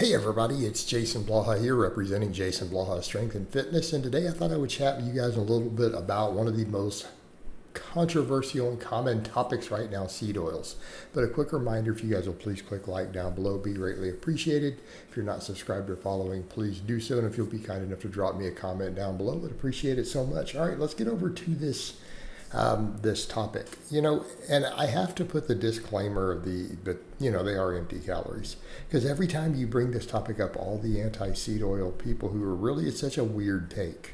Hey everybody, it's Jason Blaha here representing Jason Blaha Strength and Fitness, and today I thought I would chat with you guys a little bit about one of the most controversial and common topics right now, seed oils. But a quick reminder, if you guys will please click like down below, be greatly appreciated. If you're not subscribed or following, please do so, and if you'll be kind enough to drop me a comment down below, I'd appreciate it so much. All right, let's get over to this topic, and I have to put the disclaimer of but they are empty calories, because every time you bring this topic up, all the anti-seed oil people who are really, it's such a weird take,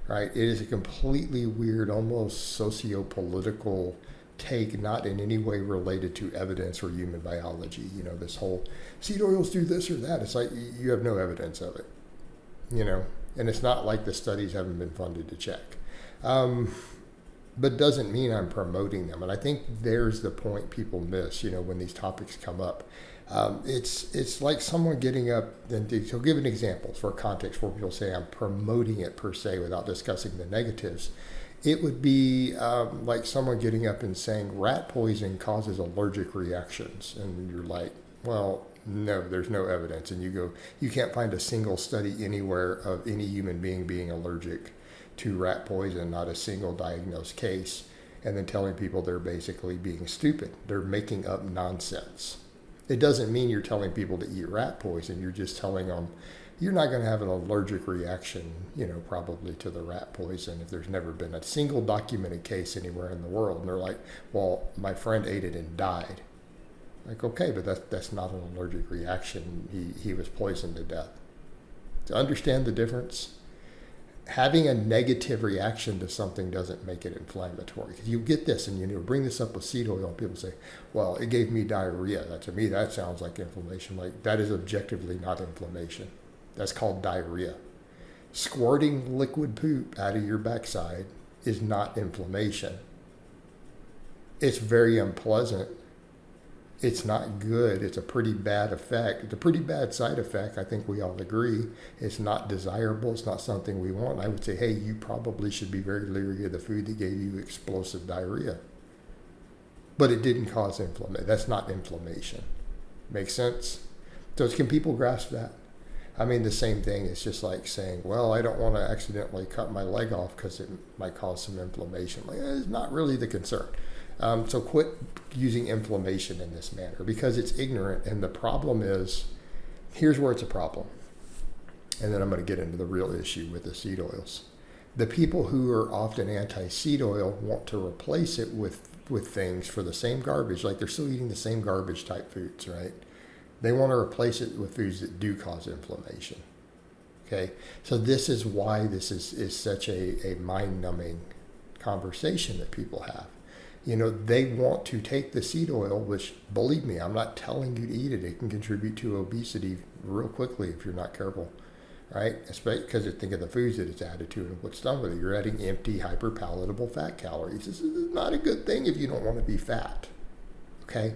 right? It is a completely weird, almost socio-political take, not in any way related to evidence or human biology. This whole seed oils do this or that. It's like you have no evidence of it, and it's not like the studies haven't been funded to check. But doesn't mean I'm promoting them. And I think there's the point people miss, when these topics come up. It's like someone getting up, and to give an example for context where people say I'm promoting it per se without discussing the negatives. It would be like someone getting up and saying rat poison causes allergic reactions. And you're like, well, no, there's no evidence. And you go, you can't find a single study anywhere of any human being allergic to rat poison, not a single diagnosed case, and then telling people they're basically being stupid. They're making up nonsense. It doesn't mean you're telling people to eat rat poison. You're just telling them you're not going to have an allergic reaction, probably to the rat poison if there's never been a single documented case anywhere in the world. And they're like, well, my friend ate it and died. Like, okay, but that's not an allergic reaction. He was poisoned to death. To understand the difference, having a negative reaction to something doesn't make it inflammatory. Because you get this, and bring this up with seed oil, and people say, well, it gave me diarrhea. To me, that sounds like inflammation. Like, that is objectively not inflammation. That's called diarrhea. Squirting liquid poop out of your backside is not inflammation. It's very unpleasant. It's not good. It's a pretty bad effect. It's a pretty bad side effect. I think we all agree. It's not desirable. It's not something we want. I would say, hey, you probably should be very leery of the food that gave you explosive diarrhea. But it didn't cause inflammation. That's not inflammation. Makes sense? So can people grasp that? I mean, the same thing. It's just like saying, well, I don't want to accidentally cut my leg off because it might cause some inflammation. Like, it's not really the concern. So quit using inflammation in this manner because it's ignorant. And the problem is, here's where it's a problem. And then I'm going to get into the real issue with the seed oils. The people who are often anti-seed oil want to replace it with things for the same garbage. Like they're still eating the same garbage type foods, right? They want to replace it with foods that do cause inflammation. Okay. So this is why this is such a mind-numbing conversation that people have. They want to take the seed oil, which, believe me, I'm not telling you to eat it. It can contribute to obesity real quickly if you're not careful, right? Especially because think of the foods that it's added to and what's done with it. You're adding empty, hyperpalatable fat calories. This is not a good thing if you don't want to be fat, okay?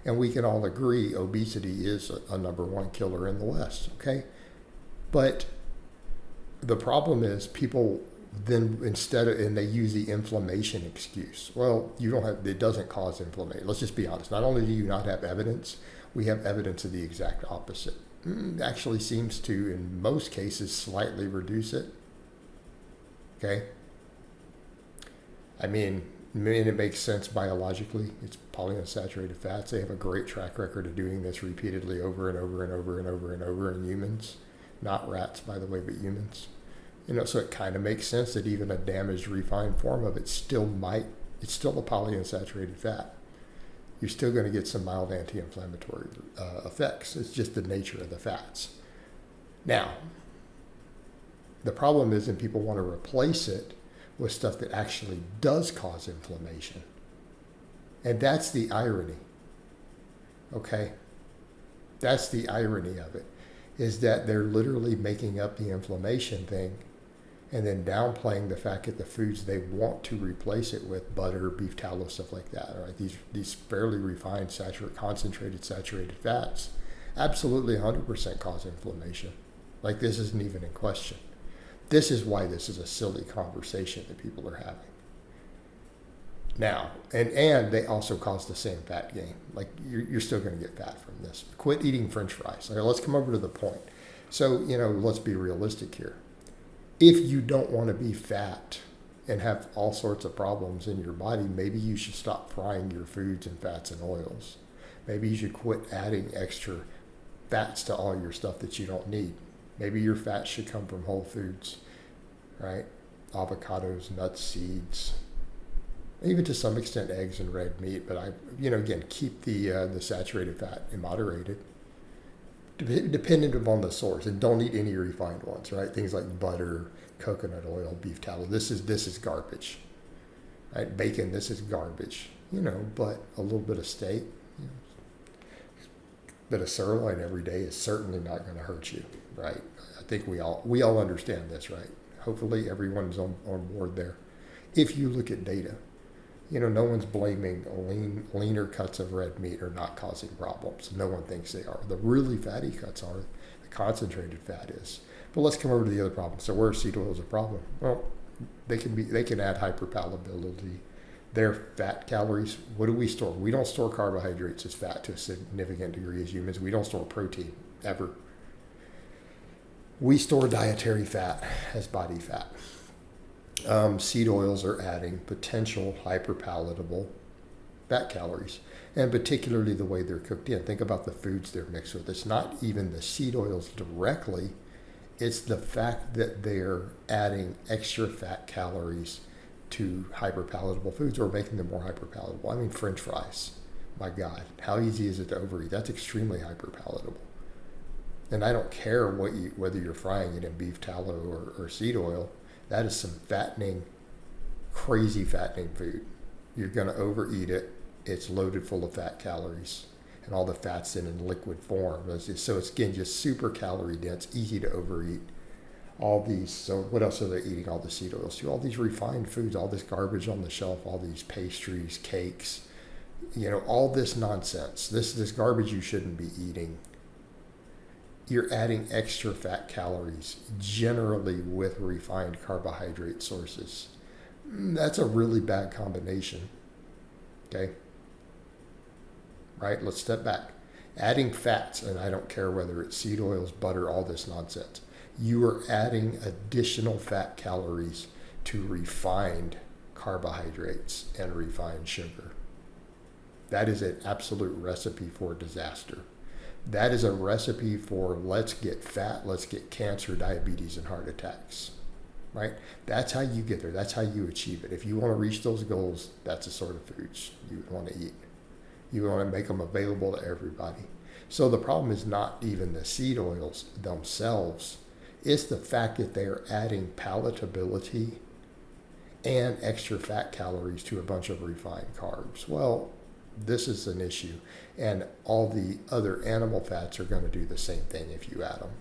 And we can all agree obesity is a number one killer in the West, okay? But the problem is people then and they use the inflammation excuse. Well, it doesn't cause inflammation. Let's just be honest. Not only do you not have evidence, we have evidence of the exact opposite. Actually seems to, in most cases, slightly reduce it. Okay? I mean, it makes sense biologically. It's polyunsaturated fats. They have a great track record of doing this repeatedly over and over and over and over and over in humans. Not rats, by the way, but humans. So it kind of makes sense that even a damaged, refined form of it it's still a polyunsaturated fat. You're still going to get some mild anti-inflammatory effects. It's just the nature of the fats. Now, the problem is that people want to replace it with stuff that actually does cause inflammation. And that's the irony. Okay? That's the irony of it, is that they're literally making up the inflammation thing and then downplaying the fact that the foods they want to replace it with, butter, beef tallow, stuff like that, right? These fairly refined, concentrated saturated fats, absolutely 100% cause inflammation. Like, this isn't even in question. This is why this is a silly conversation that people are having. Now, and they also cause the same fat gain. Like you're still going to get fat from this. Quit eating French fries. Okay, let's come over to the point. So, let's be realistic here. If you don't want to be fat and have all sorts of problems in your body, maybe you should stop frying your foods in fats and oils. Maybe you should quit adding extra fats to all your stuff that you don't need. Maybe your fats should come from whole foods, right? Avocados, nuts, seeds, even to some extent eggs and red meat. But again, keep the saturated fat moderated, dependent upon the source, and don't eat any refined ones, right? Things like butter, coconut oil, beef tallow. This is garbage, right? Bacon, this is garbage, But a little bit of steak, bit of sirloin every day is certainly not going to hurt you, right? I think we all understand this, right? Hopefully everyone's on board there. If you look at data, no one's blaming leaner cuts of red meat are not causing problems. No one thinks they are. The really fatty cuts are. The concentrated fat is. But let's come over to the other problem. So where are seed oils a problem? Well, they can add hyperpalatability. Their fat calories. What do we store? We don't store carbohydrates as fat to a significant degree as humans. We don't store protein ever. We store dietary fat as body fat. Seed oils are adding potential hyperpalatable fat calories, and particularly the way they're cooked in. Think about the foods they're mixed with. It's not even the seed oils directly, it's the fact that they're adding extra fat calories to hyperpalatable foods or making them more hyperpalatable. I mean, French fries, my God, how easy is it to overeat? That's extremely hyperpalatable. And I don't care whether you're frying it in beef tallow or seed oil. That is some fattening, crazy fattening food. You're going to overeat it. It's loaded full of fat calories, and all the fat's in liquid form. So it's, again, just super calorie dense, easy to overeat. All these, so what else are they eating? All the seed oils too, all these refined foods, all this garbage on the shelf, all these pastries, cakes, all this nonsense, this garbage you shouldn't be eating. You're adding extra fat calories, generally with refined carbohydrate sources. That's a really bad combination. Okay? Right? Let's step back. Adding fats, and I don't care whether it's seed oils, butter, all this nonsense. You are adding additional fat calories to refined carbohydrates and refined sugar. That is an absolute recipe for disaster. That is a recipe for let's get fat, let's get cancer, diabetes, and heart attacks, right? That's how you get there. That's how you achieve it. If you want to reach those goals, that's the sort of foods you would want to eat. You want to make them available to everybody. So the problem is not even the seed oils themselves. It's the fact that they are adding palatability and extra fat calories to a bunch of refined carbs. Well, this is an issue, and all the other animal fats are going to do the same thing if you add them.